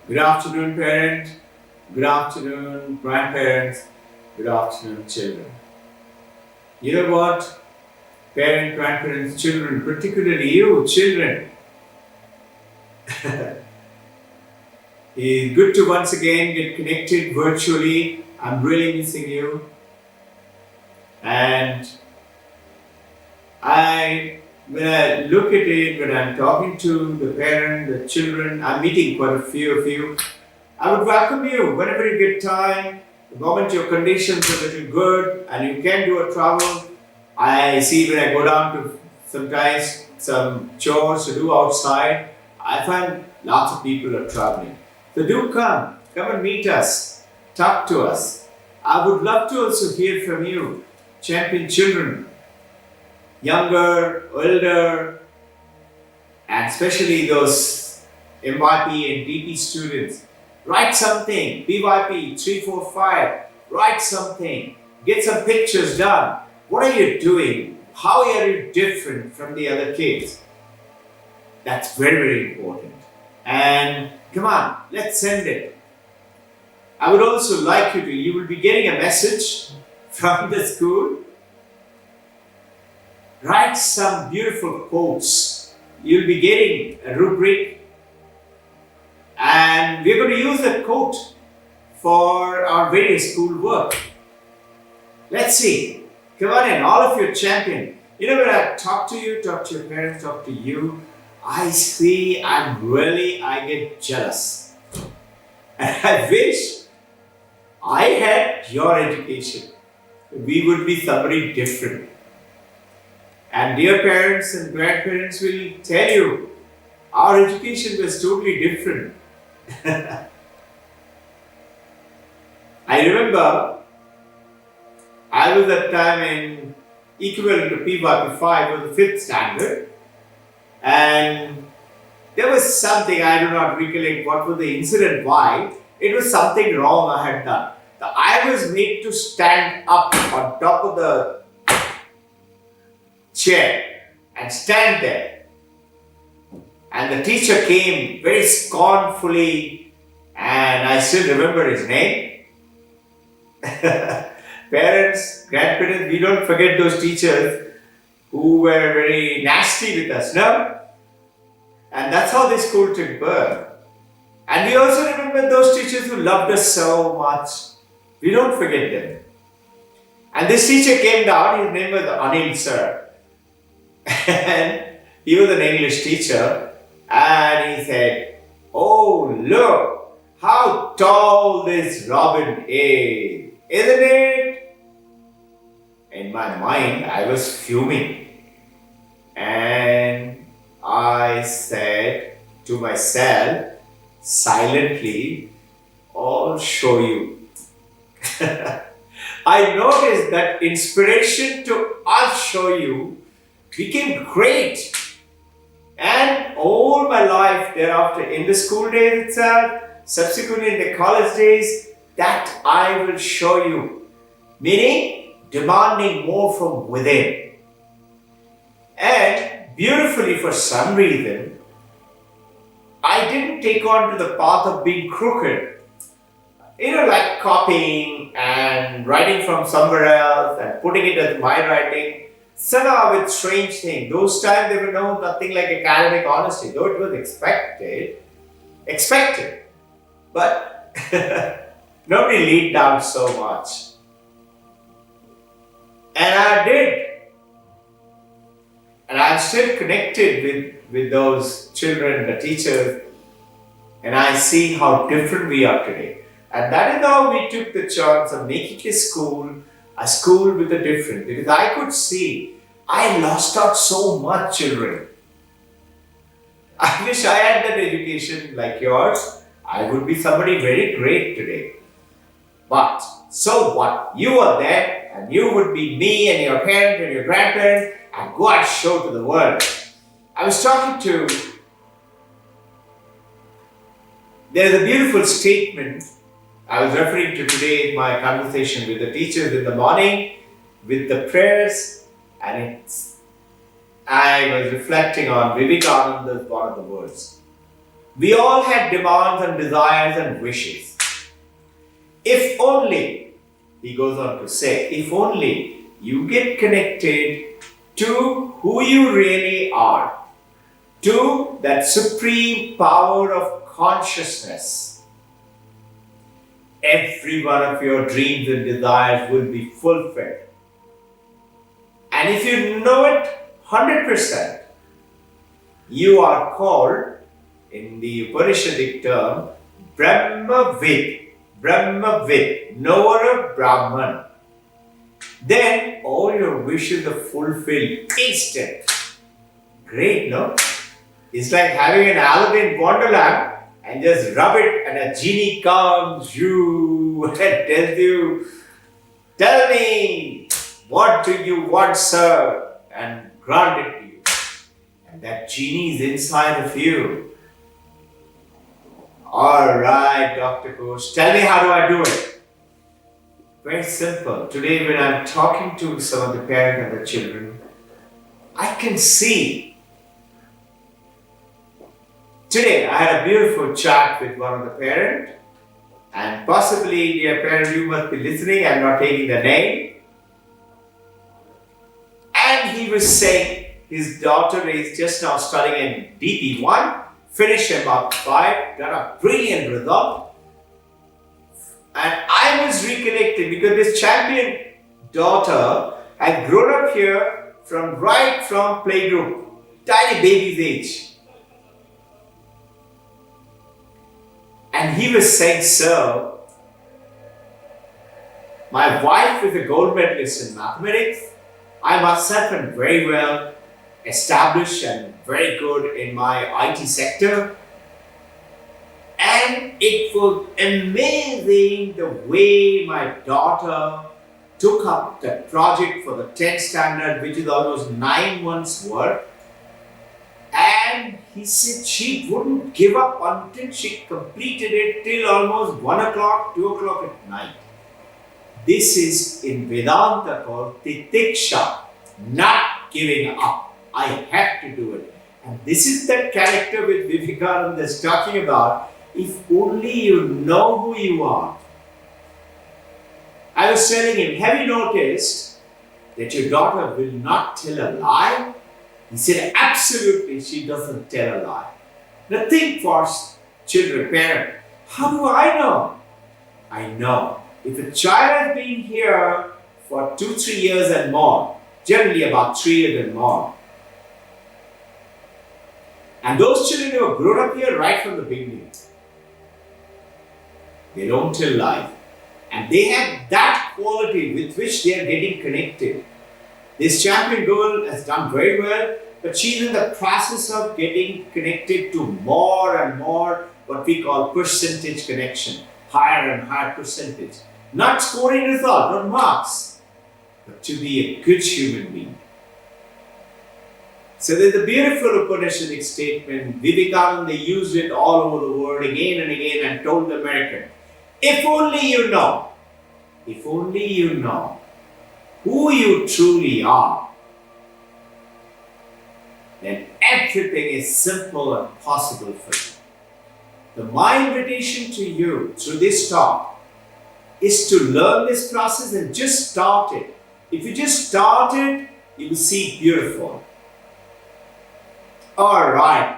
Good afternoon, parents. Good afternoon, grandparents. Good afternoon, children. You know what? Parents, grandparents, children, particularly you, children. It's good to once again get connected virtually. I'm really missing you. And when I look at it, when I'm talking to the parents, the children, I'm meeting quite a few of you. I would welcome you whenever you get time, the moment your conditions are a little good and you can do a travel. I see when I go down to sometimes some chores to do outside, I find lots of people are traveling. So do come and meet us, talk to us. I would love to also hear from you, champion children, younger, older, and especially those MYP and DP students. Write something, BYP 345, write something, get some pictures done. What are you doing? How are you different from the other kids? That's very, very important. And come on, let's send it. I would also like you will be getting a message from the school. Write some beautiful quotes. You'll be getting a rubric. And we're going to use that quote for our various school work. Let's see. Come on in, all of you champion. You know, when I talk to you, talk to your parents, talk to you, I get jealous. And I wish I had your education. We would be somebody different. And dear parents and grandparents will tell you, our education was totally different. I remember I was at time in equivalent to PYP5 was the 5th standard, and there was something, I do not recollect what was the incident, why. It was something wrong I had done. I was made to stand up on top of the chair and stand there. And the teacher came very scornfully, and I still remember his name. Parents, grandparents, we don't forget those teachers who were very nasty with us, no? And that's how this school took birth. And we also remember those teachers who loved us so much. We don't forget them. And this teacher came down, his name was Anil sir. And he was an English teacher. And he said, "Oh, look how tall this Robbin is, isn't it?" In my mind, I was fuming. And I said to myself, silently, "I'll show you." I noticed that inspiration to "I'll show you" became great. And all my life thereafter, in the school days itself, subsequently in the college days, that I will show you. Meaning, demanding more from within. And beautifully, for some reason, I didn't take on to the path of being crooked. You know, like copying and writing from somewhere else and putting it as my writing. Somehow it's strange thing. Those times there were nothing like academic honesty, though it was expected. But nobody laid down so much. And I did. And I'm still connected with those children, the teachers, and I see how different we are today. And that is how we took the chance of making a school with a difference. Because I could see I lost out so much, children. I wish I had that education like yours. I would be somebody very great today. But so what? You are there, and you would be me and your parents and your grandparents, and go and show to the world. I was talking to. There's a beautiful statement I was referring to today in my conversation with the teachers in the morning, with the prayers, and I was reflecting on Vivekananda's one of the words. We all had demands and desires and wishes. If only, he goes on to say, if only you get connected to who you really are, to that supreme power of consciousness, every one of your dreams and desires will be fulfilled. And if you know it 100%, you are called, in the Upanishadic term, Brahmavid, knower of Brahman. Then all your wishes are fulfilled instant. Great, no? It's like having an Aladdin Wonderland and just rub it and a genie comes you and tells you, tell me, what do you want, sir? And grant it to you. And that genie is inside of you. Alright, Dr. Ghosh, tell me, how do I do it? Very simple. Today when I'm talking to some of the parents and the children, I can see. Today I had a beautiful chat with one of the parents, and possibly, dear parent, you must be listening, I'm not taking the name. And he was saying his daughter is just now studying in DP1, finished about 5, got a brilliant result. And I was recollecting because this champion daughter had grown up here from playgroup, tiny baby's age. And he was saying, sir, my wife is a gold medalist in mathematics. I myself am very well established and very good in my IT sector. And it was amazing the way my daughter took up the project for the 10th standard, which is almost 9 months' work. And he said she wouldn't give up until she completed it till almost 1 o'clock, 2 o'clock at night. This is in Vedanta called titiksha, not giving up. I have to do it. And this is the character which Vivekananda is talking about. If only you know who you are. I was telling him, have you noticed that your daughter will not tell a lie? He said, absolutely, she doesn't tell a lie. Now think for children, parents, how do I know? I know. If a child has been here for 2-3 years and more, generally about 3 years and more, and those children who have grown up here right from the beginning, they don't tell lies. And they have that quality with which they are getting connected. This champion girl has done very well, but she's in the process of getting connected to more and more what we call percentage connection, higher and higher percentage. Not scoring result, not marks, but to be a good human being. So there's a beautiful Upanishadic statement. Vivekananda used it all over the world again and again and told the American, if only you know who you truly are, then everything is simple and possible for you. My invitation to you through this talk is to learn this process and just start it. If you just start it, you will see beautiful. Alright,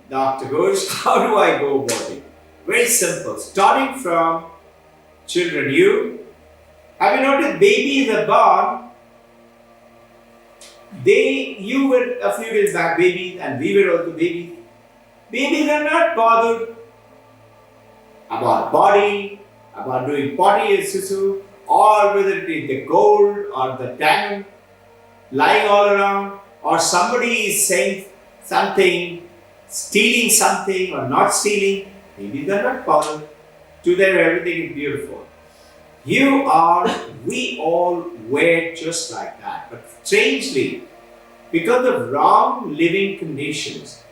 Dr. Ghosh, how do I go about it? Very simple. Starting from children, have you noticed babies are born? You were a few days back babies and we were also babies. Babies are not bothered about body, about doing potty and susu, or whether it is the gold or the diamond lying all around, or somebody is saying something, stealing something or not stealing. Babies are not bothered. To them everything is beautiful. We all were just like that. But strangely, because of wrong living conditions,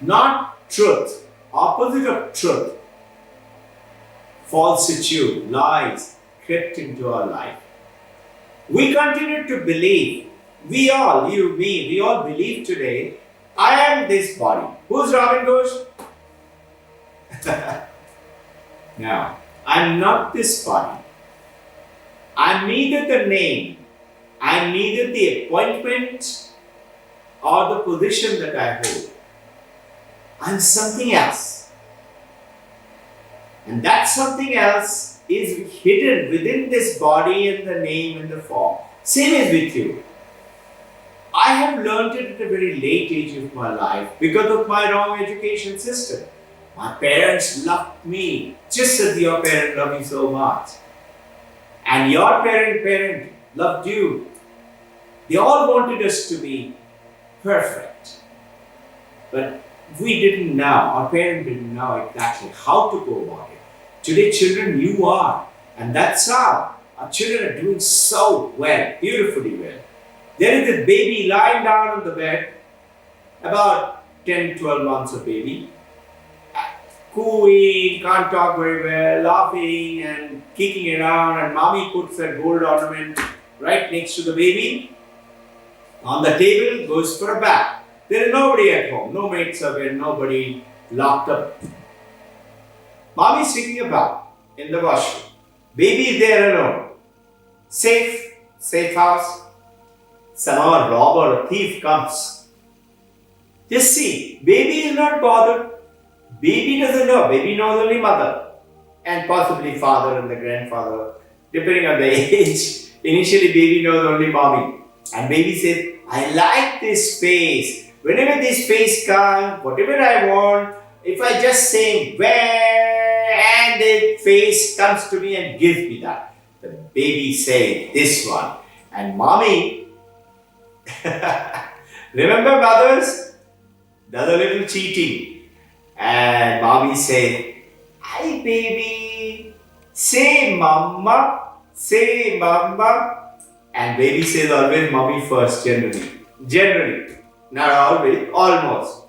not truth, opposite of truth, falsitude, lies crept into our life. We continue to believe, we all, you, me, we all believe today, I am this body. Who's Robbin Ghosh? Now, I'm not this body. I'm neither the name, I'm neither the appointment or the position that I hold. I'm something else. And that something else is hidden within this body and the name and the form. Same is with you. I have learned it at a very late age of my life because of my wrong education system. My parents loved me just as your parent loved you so much. And your parent loved you. They all wanted us to be perfect. But we didn't know, our parents didn't know exactly how to go about it. Today, children, you are. And that's how our children are doing so well, beautifully well. There is this baby lying down on the bed, about 10, 12 months of baby, cooing, can't talk very well, laughing and kicking around, and mommy puts a gold ornament right next to the baby. On the table, goes for a bath. There is nobody at home, no maids are there, nobody locked up. Mommy is taking a bath in the washroom. Baby is there alone. Safe house. Somehow a robber, a thief comes. Just see, baby is not bothered. Baby doesn't know. Baby knows only mother and possibly father and the grandfather, depending on the age. Initially, baby knows only mommy. And baby says, I like this face. Whenever this face comes, whatever I want, if I just say where, and the face comes to me and gives me that. The baby says this one. And mommy, remember mothers? Does a little cheating. And mommy said, hi baby, say mama, say mama. And baby says always mommy first, generally, not always, almost.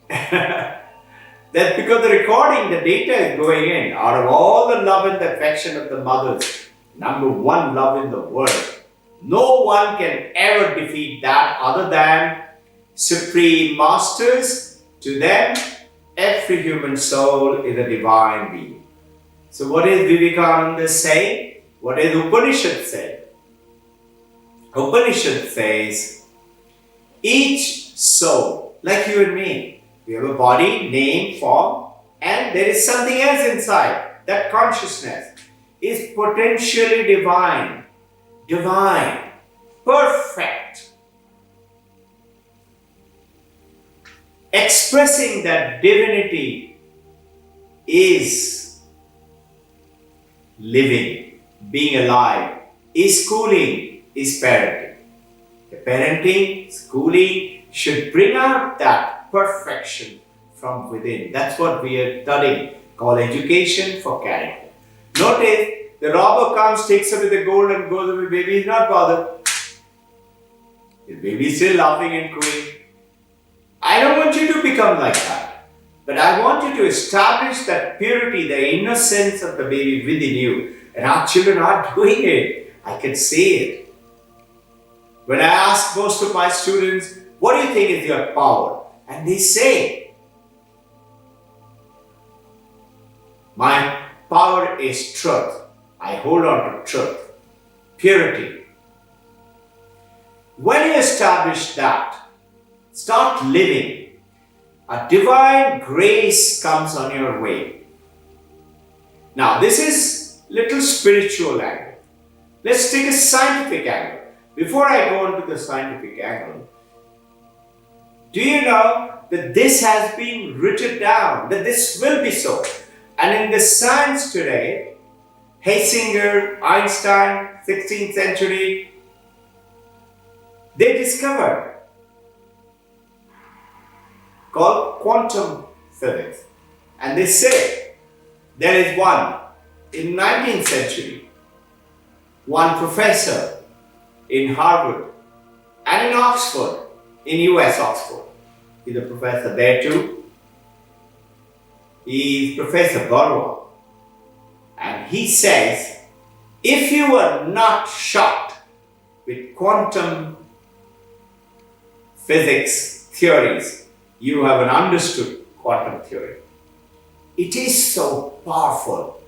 That's because the recording, the data is going in. Out of all the love and the affection of the mothers, number one love in the world. No one can ever defeat that other than Supreme Masters. To them, every human soul is a divine being. So what is Vivekananda saying? What is Upanishad saying? Upanishad says, each soul, like you and me, we have a body, name, form, and there is something else inside. That consciousness is potentially divine. Divine, perfect. Expressing that divinity is living, being alive, is schooling, is parenting. The parenting, schooling should bring out that perfection from within. That's what we are studying, called education for character. Notice, the robber comes, takes away the gold and goes away. Baby is not bothered. The baby is still laughing and cooing. I don't want you to become like that. But I want you to establish that purity, the innocence of the baby within you. And our children are doing it. I can see it. When I ask most of my students, what do you think is your power? And they say, my power is truth. I hold on to truth, purity. When you establish that, start living. A divine grace comes on your way. Now, this is little spiritual angle. Let's take a scientific angle. Before I go into the scientific angle, do you know that this has been written down, that this will be so? And in the science today, Hessinger, Einstein, 16th century, they discovered called quantum physics. And they say there is one in 19th century, one professor in Harvard and in Oxford, in US Oxford. He's a professor there too. He is Professor Barwa. And he says, if you are not shocked with quantum physics theories, you haven't understood quantum theory. It is so powerful.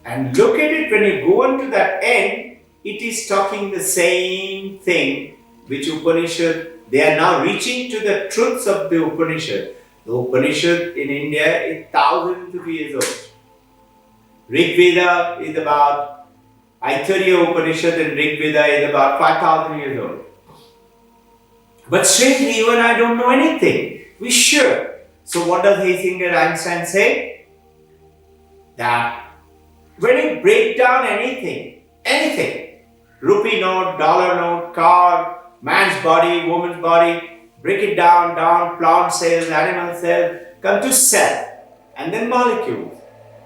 And look at it, when you go on to that end, it is talking the same thing which Upanishad, they are now reaching to the truths of the Upanishad. The Upanishad in India is thousands of years old. Rig Veda is about, Aitharya Upanishad and Rig Veda is about 5,000 years old. But strangely, you and I don't know anything. We should. So what does Einstein say? That when you break down anything, rupee note, dollar note, car, man's body, woman's body, break it down, plant cells, animal cells, come to cell, and then molecules.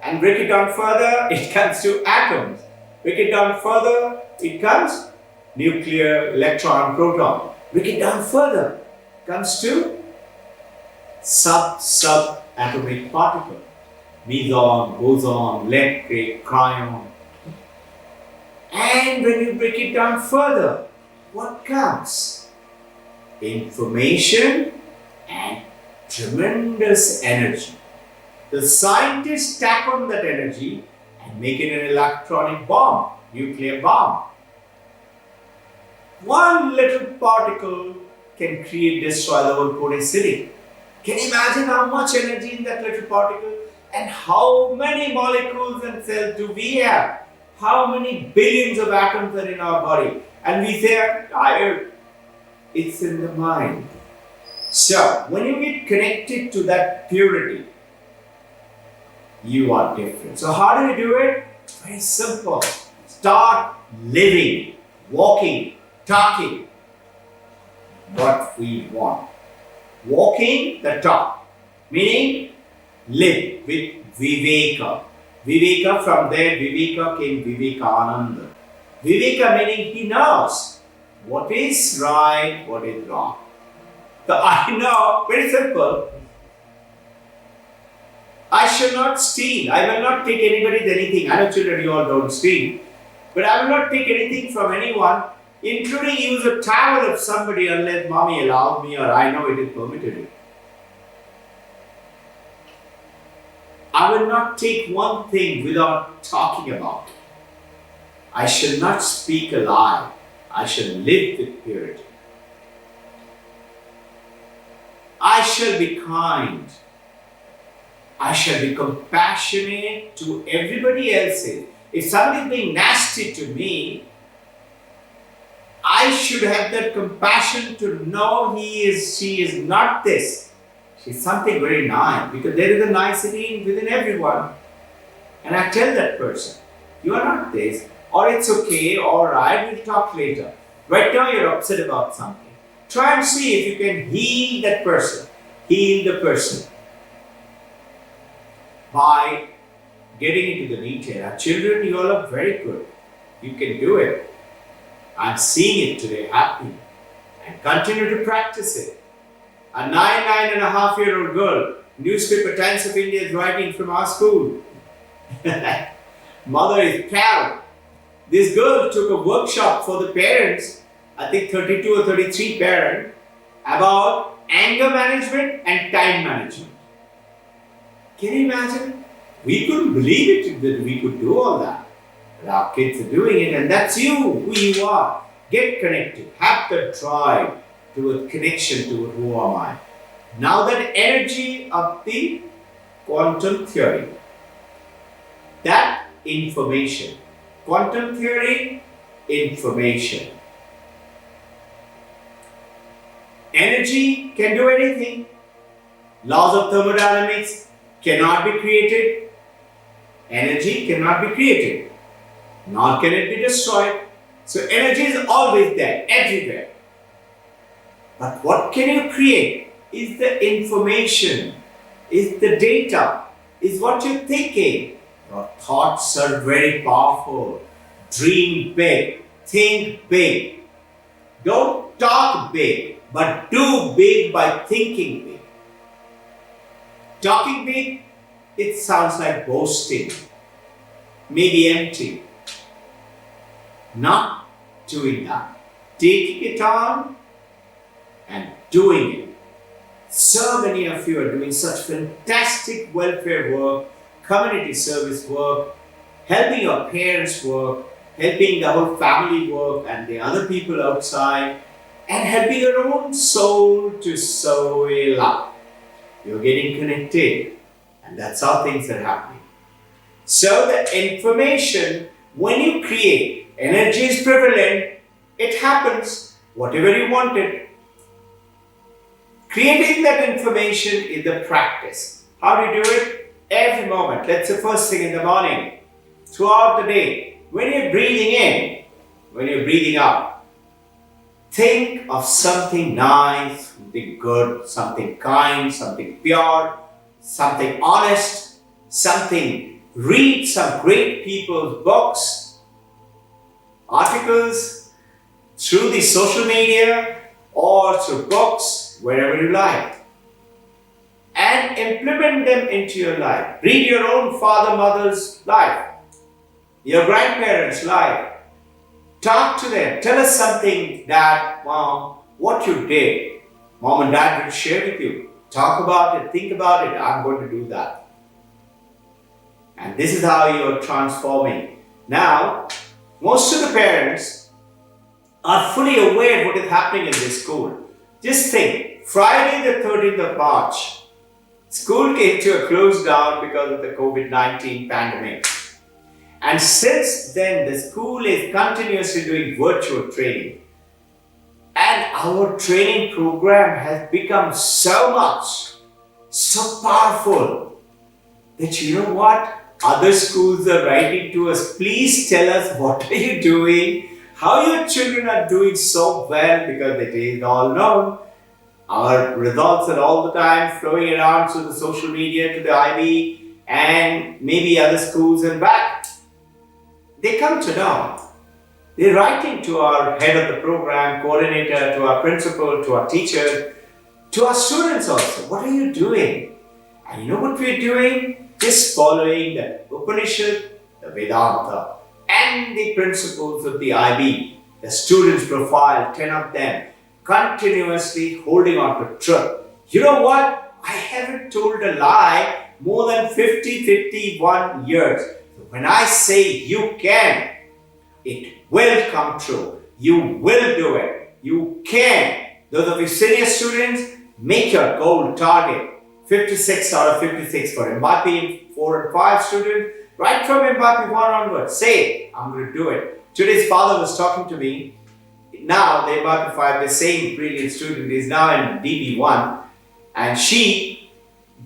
And break it down further, it comes to atoms. Break it down further, it comes nuclear, electron, proton. Break it down further, comes to sub-atomic particle. Meson, boson, electric, cryon. And when you break it down further, what comes? Information and tremendous energy. The scientists tap on that energy and make it an electronic bomb, nuclear bomb. One little particle can destroy the whole Pune city. Can you imagine how much energy in that little particle? And how many molecules and cells do we have? How many billions of atoms are in our body? And we say, I'm tired. It's in the mind. So, when you get connected to that purity, you are different. So, how do you do it? Very simple. Start living, walking, talking what we want. Walking the talk, meaning live with Viveka. Viveka, from there, Viveka came Vivekananda. Viveka meaning he knows what is right, what is wrong. So I know, very simple. I shall not steal. I will not take anybody's anything. I know children, you all don't steal. But I will not take anything from anyone, including use a towel of somebody unless mommy allows me or I know it is permitted. I will not take one thing without talking about it. I shall not speak a lie. I shall live with purity. I shall be kind. I shall be compassionate to everybody else. If somebody is being nasty to me, I should have that compassion to know she is not this. She's something very nice, because there is a nicety within everyone. And I tell that person, you are not this, or it's okay, alright, we'll talk later. Right now you're upset about something. Try and see if you can heal that person, heal the person by getting into the detail. Our children, you all are very good. You can do it. I'm seeing it today happening, and continue to practice it. A 9.5-year-old girl, newspaper Times of India is writing from our school. Mother is proud. This girl took a workshop for the parents, I think 32 or 33 parents, about anger management and time management. Can you imagine? We couldn't believe it that we could do all that. But our kids are doing it, and that's you, who you are. Get connected. Have the drive to a connection to who am I. Now that energy of the quantum theory, that information, quantum theory, information. Energy can do anything. Laws of thermodynamics cannot be created. Energy cannot be created, nor can it be destroyed. So energy is always there, everywhere. But what can you create is the information, is the data, is what you're thinking. Your thoughts are very powerful. Dream big, think big. Don't talk big, but do big by thinking big. Talking big, it sounds like boasting, maybe empty. Not doing that. Taking it on and doing it. So many of you are doing such fantastic welfare work, community service work, helping your parents work, helping the whole family work and the other people outside, and helping your own soul to soar up. You're getting connected, and that's how things are happening. So the information, when you create, energy is prevalent, it happens, whatever you wanted. Creating that information is the practice. How do you do it? Every moment. That's the first thing in the morning. Throughout the day. When you're breathing in, when you're breathing out, think of something nice, something good, something kind, something pure, something honest, something. Read some great people's books, articles, through the social media or through books, wherever you like. And implement them into your life. Read your own father, mother's life, your grandparents' life. Talk to them. Tell us something that, Mom, what you did. Mom and Dad will share with you. Talk about it. Think about it. I'm going to do that. And this is how you're transforming. Now, most of the parents are fully aware of what is happening in this school. Just think, Friday the 13th of March, school came to a close down because of the COVID-19 pandemic. And since then, the school is continuously doing virtual training. And our training program has become so much, so powerful, that you know what? Other schools are writing to us, please tell us what are you doing, how your children are doing so well, because it is all known. Our results are all the time flowing around through the social media to the IB and maybe other schools and back. They come to know. They're writing to our head of the program, coordinator, to our principal, to our teacher, to our students also. What are you doing? And you know what we're doing? Just following the Upanishad, the Vedanta, and the principles of the IB, the students' profile, 10 of them, continuously holding on to truth. You know what? I haven't told a lie more than 51 years. So when I say you can, it will come true. You will do it. You can. Those of you senior students, make your goal target. 56 out of 56 for Mbappe 4 and 5 students. Right from Mbappe 1 onwards. Say, I'm going to do it. Today's father was talking to me. Now, the Mbappe 5, the same brilliant student, is now in DB1. And she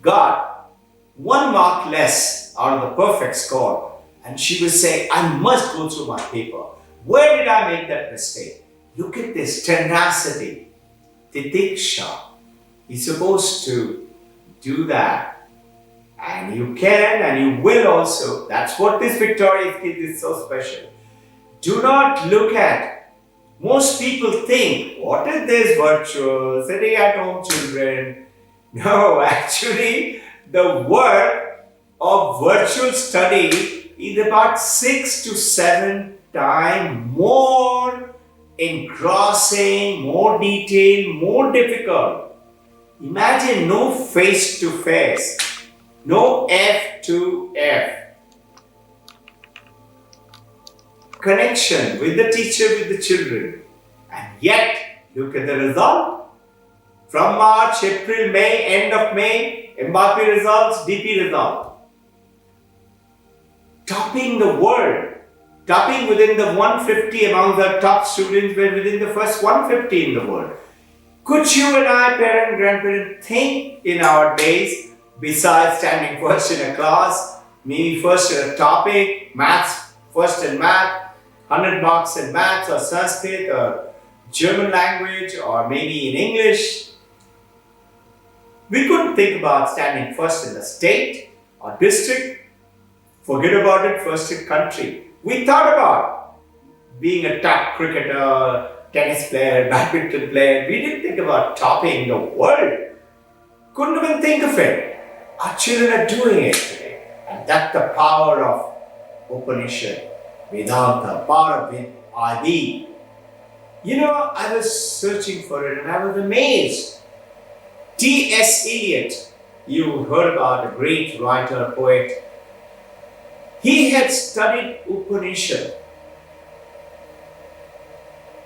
got 1 mark less out of the perfect score. And she was saying, I must go through my paper. Where did I make that mistake? Look at this tenacity. Titiksha. You're supposed to do that. And you can and you will also. That's what this Victoria's Kid is so special. Do not look at. Most people think, what is this virtual, sitting at home children? No, actually, the work of virtual study is about 6 to 7 times more engrossing, more detailed, more difficult. Imagine no face-to-face, no F-to-F. Connection with the teacher, with the children. And yet, look at the result. From March, April, May, end of May, Mbappe results, DP result. Topping the world. Topping within the 150 among the top students were within the first 150 in the world. Could you and I, parent, grandparent, think in our days, besides standing first in a class, maybe first in a topic, maths, first in math, 100 marks in maths or Sanskrit or German language or maybe in English. We couldn't think about standing first in the state or district. Forget about it, first in country. We thought about being a top cricketer, tennis player, badminton player. We didn't think about topping the world. Couldn't even think of it. Our children are doing it today. And that's the power of Upanishad, Vedanta, power of Adi. You know, I was searching for it and I was amazed. T.S. Eliot, you heard about, a great writer, poet. He had studied Upanishad.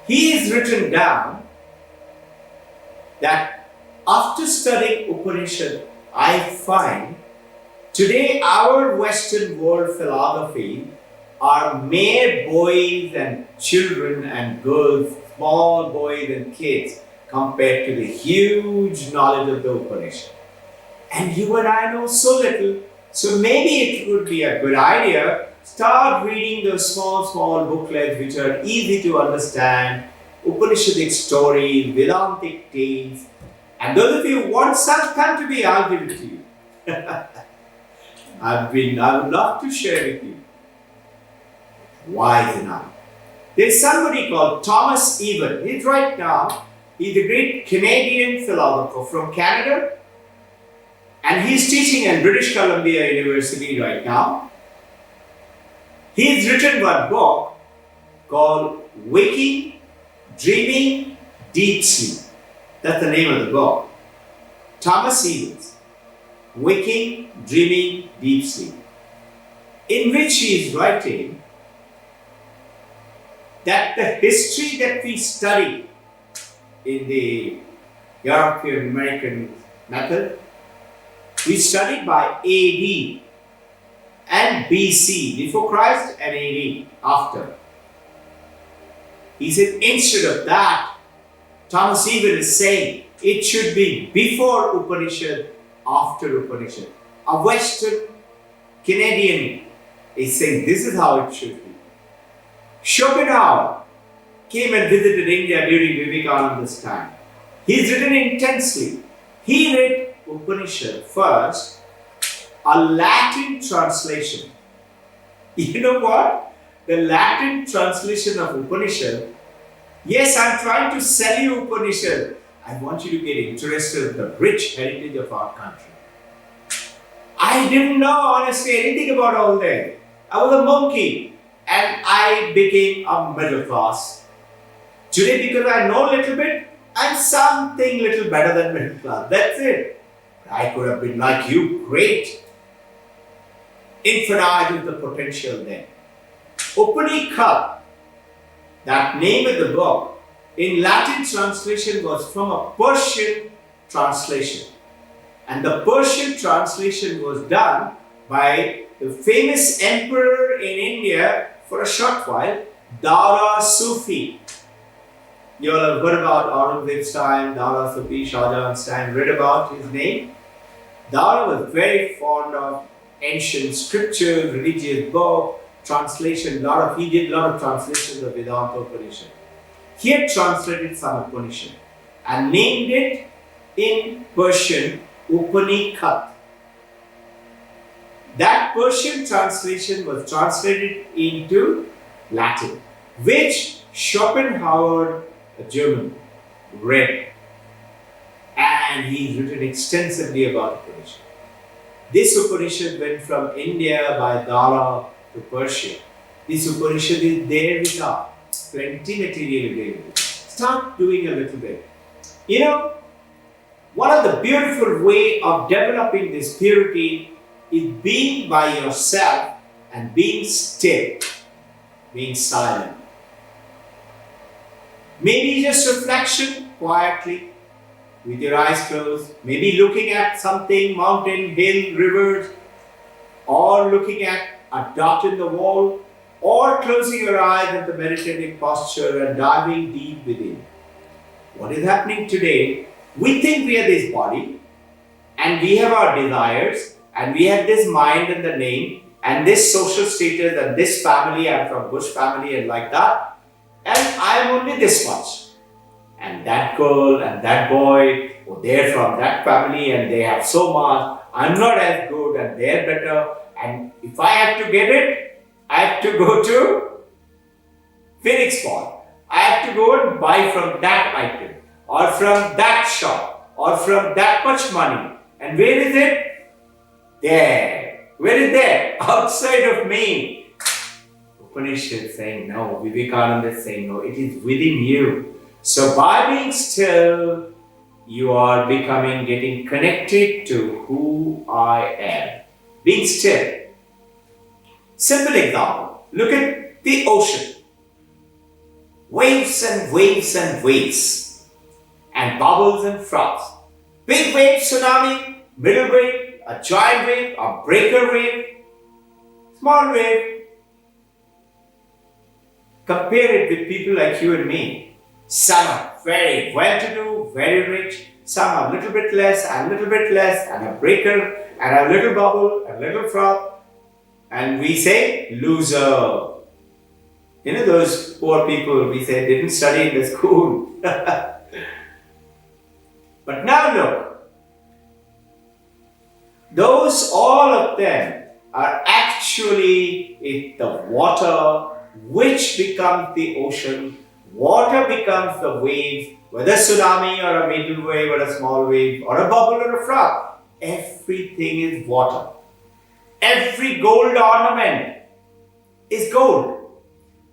He has written down that after studying Upanishad, I find today our Western world philosophy are mere boys and children and girls, small boys and kids, compared to the huge knowledge of the Upanishad. And you and I know so little, so maybe it would be a good idea, start reading those small booklets which are easy to understand, Upanishadic stories, Vedantic tales, and those of you who want such content, I'll give it to you. I would love to share with you. Wise enough. There's somebody called Thomas Even. He's right now, he's a great Canadian philosopher from Canada, and he's teaching at British Columbia University right now. He's written one book called Waking, Dreaming, Deep Sleep. That's the name of the book. Thomas Evans, Waking, Dreaming, Deep Sleep. In which he is writing that the history that we study in the European American method, we studied by AD and BC, before Christ, and AD, after. He said instead of that, Thomas Even is saying it should be before Upanishad, after Upanishad. A Western Canadian is saying this is how it should be. Schopenhauer came and visited India during Vivekananda's time. He's written intensely. He read Upanishad first, a Latin translation. You know what? The Latin translation of Upanishad. Yes, I'm trying to sell you Upanishad. I want you to get interested in the rich heritage of our country. I didn't know honestly anything about all that. I was a monkey and I became a middle class. Today, because I know a little bit, I'm something little better than middle class. That's it. I could have been like you, great. Infinite is the potential there. Upanishad, that name of the book, in Latin translation was from a Persian translation. And the Persian translation was done by the famous emperor in India for a short while, Dara Sufi. You all have heard about Aurangzeb's time, Dara Sufi, Shah Jahan's time, read about his name. Dara was very fond of ancient scriptures, religious book, translation, he did a lot of translations of Vedanta Upanishad. He had translated some Upanishad and named it in Persian Upanishad. That Persian translation was translated into Latin, which Schopenhauer, a German, read. And he's written extensively about Upanishad. This Upanishad went from India by Dara to Persia. This Upanishad is there with us. Plenty material available. Start doing a little bit. You know, one of the beautiful way of developing this purity is being by yourself and being still, being silent. Maybe just reflection quietly with your eyes closed, maybe looking at something, mountain, hill, rivers, or looking at a dot in the wall, or closing your eyes at the meditative posture and diving deep within. What is happening today? We think we are this body, and we have our desires, and we have this mind and the name, and this social status, and this family, I'm from Bush family, and like that, and I'm only this much. And that girl and that boy, oh, they're from that family and they have so much. I'm not as good and they're better. And if I have to get it, I have to go to Phoenix Mall. I have to go and buy from that item or from that shop or from that much money. And where is it? There. Where is that? Outside of me. Upanishad is saying no. Vivekananda is saying no. It is within you. So by being still, You are getting connected to who I am. Being still. Simple example. Look at the ocean. Waves and waves and waves. And bubbles and froths. Big wave, tsunami. Middle wave. A giant wave. A breaker wave. Small wave. Compare it with people like you and me. Some are very well-to-do, very rich. Some are a little bit less, and a little bit less, and a breaker, and a little bubble, and a little froth. And we say, loser. You know those poor people, we say, didn't study in the school. But now look. Those, all of them, are actually in the water, which becomes the ocean. Water becomes the wave, whether tsunami or a middle wave or a small wave or a bubble or a froth. Everything is water. Every gold ornament is gold.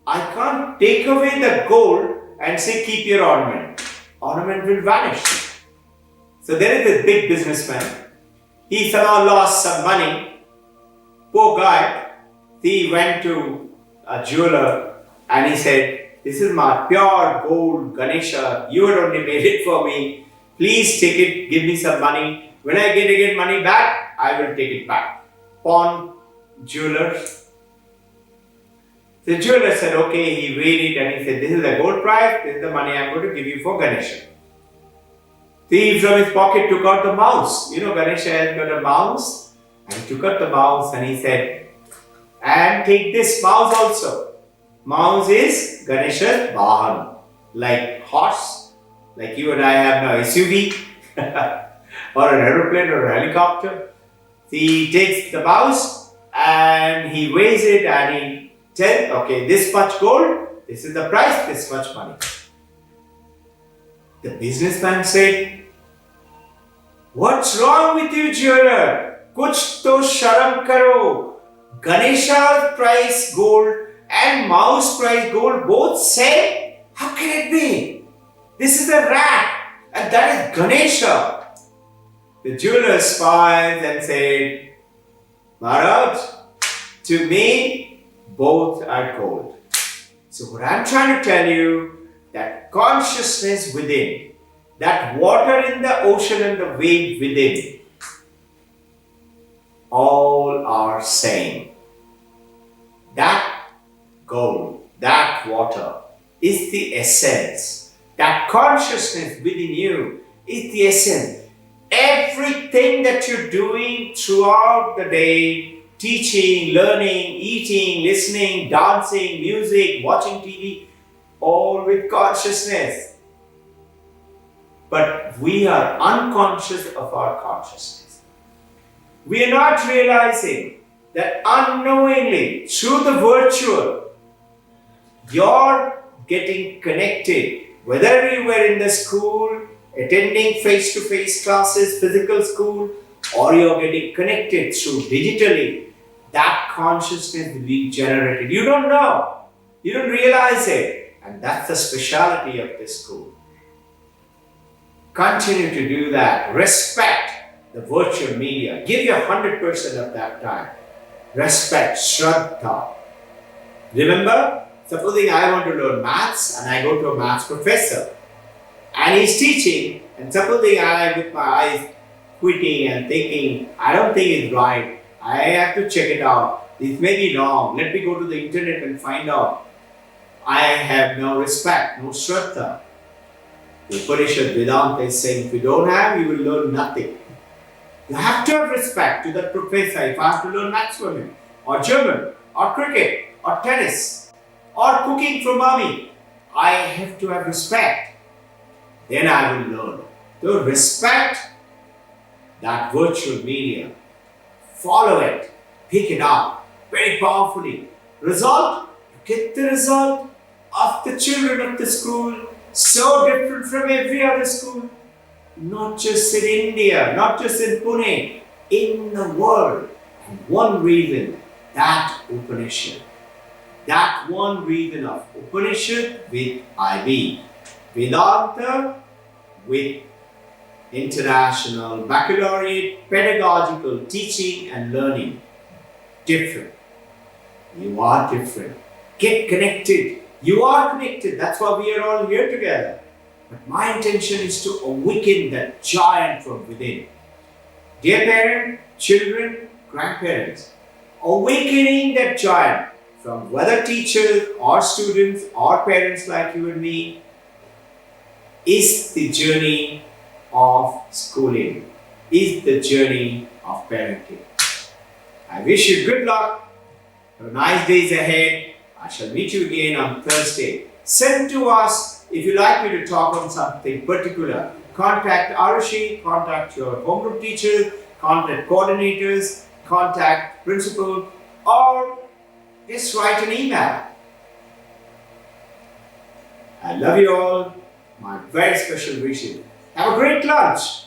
I can't take away the gold and say keep your ornament. Ornament will vanish. So there is this big businessman. He somehow lost some money. Poor guy. He went to a jeweler and he said, this is my pure gold Ganesha. You had only made it for me. Please take it, give me some money. When I get money back, I will take it back. Pawn jewelers. The jeweler said, okay, he weighed it and he said, this is the gold price, this is the money I'm going to give you for Ganesha. He from his pocket took out the mouse. You know, Ganesha has got a mouse. And he took out the mouse and he said, and take this mouse also. Mouse is Ganesha's Vahan, like horse, like you and I have now SUV, or an aeroplane or a helicopter. He takes the mouse and he weighs it and he tells, okay, this much gold, this is the price, this much money. The businessman said, what's wrong with you, jeweler? Kuch to sharam karo. Ganesha's price gold and mouse price gold both same? How can it be? This is a rat and that is Ganesha. The jeweler smiled and said, Maharaj, to me both are gold. So what I'm trying to tell you, that consciousness within, that water in the ocean and the wave within, all are same. That gold, that water is the essence. That consciousness within you is the essence. Everything that you're doing throughout the day, teaching, learning, eating, listening, dancing, music, watching TV, all with consciousness. But we are unconscious of our consciousness. We are not realizing that unknowingly, through the virtual, you're getting connected. Whether you were in the school, attending face-to-face classes, physical school, or you're getting connected through digitally, that consciousness will be generated. You don't know. You don't realize it. And that's the speciality of this school. Continue to do that. Respect the virtual media. Give your 100% of that time. Respect, Shraddha. Remember, supposing I want to learn maths and I go to a maths professor and he's teaching, and supposing I am with my eyes quitting and thinking, I don't think it's right, I have to check it out, this may be wrong, let me go to the internet and find out. I have no respect, no Shraddha. The Upanishad Vedanta is saying, if you don't have, you will learn nothing. You have to have respect to that professor. If I have to learn maths from him, or German, or cricket, or tennis, or cooking from mommy, I have to have respect. Then I will learn. So respect that virtual media. Follow it. Pick it up very powerfully. Result? You get the result of the children of the school. So different from every other school. Not just in India, not just in Pune, in the world. And one reason, that Upanishad. That one reason of Upanishad with IB. Vedanta with international, baccalaureate, pedagogical, teaching and learning. Different. You are different. Get connected. You are connected. That's why we are all here together. But my intention is to awaken that giant from within. Dear parents, children, grandparents, awakening that giant from whether teachers or students or parents like you and me is the journey of schooling, is the journey of parenting. I wish you good luck. Have nice days ahead. I shall meet you again on Thursday. Send to us if you like me to talk on something particular. Contact Arushi, contact your homeroom teachers, contact coordinators, contact principal, or just write an email. I love you all. My very special wishes. Have a great lunch.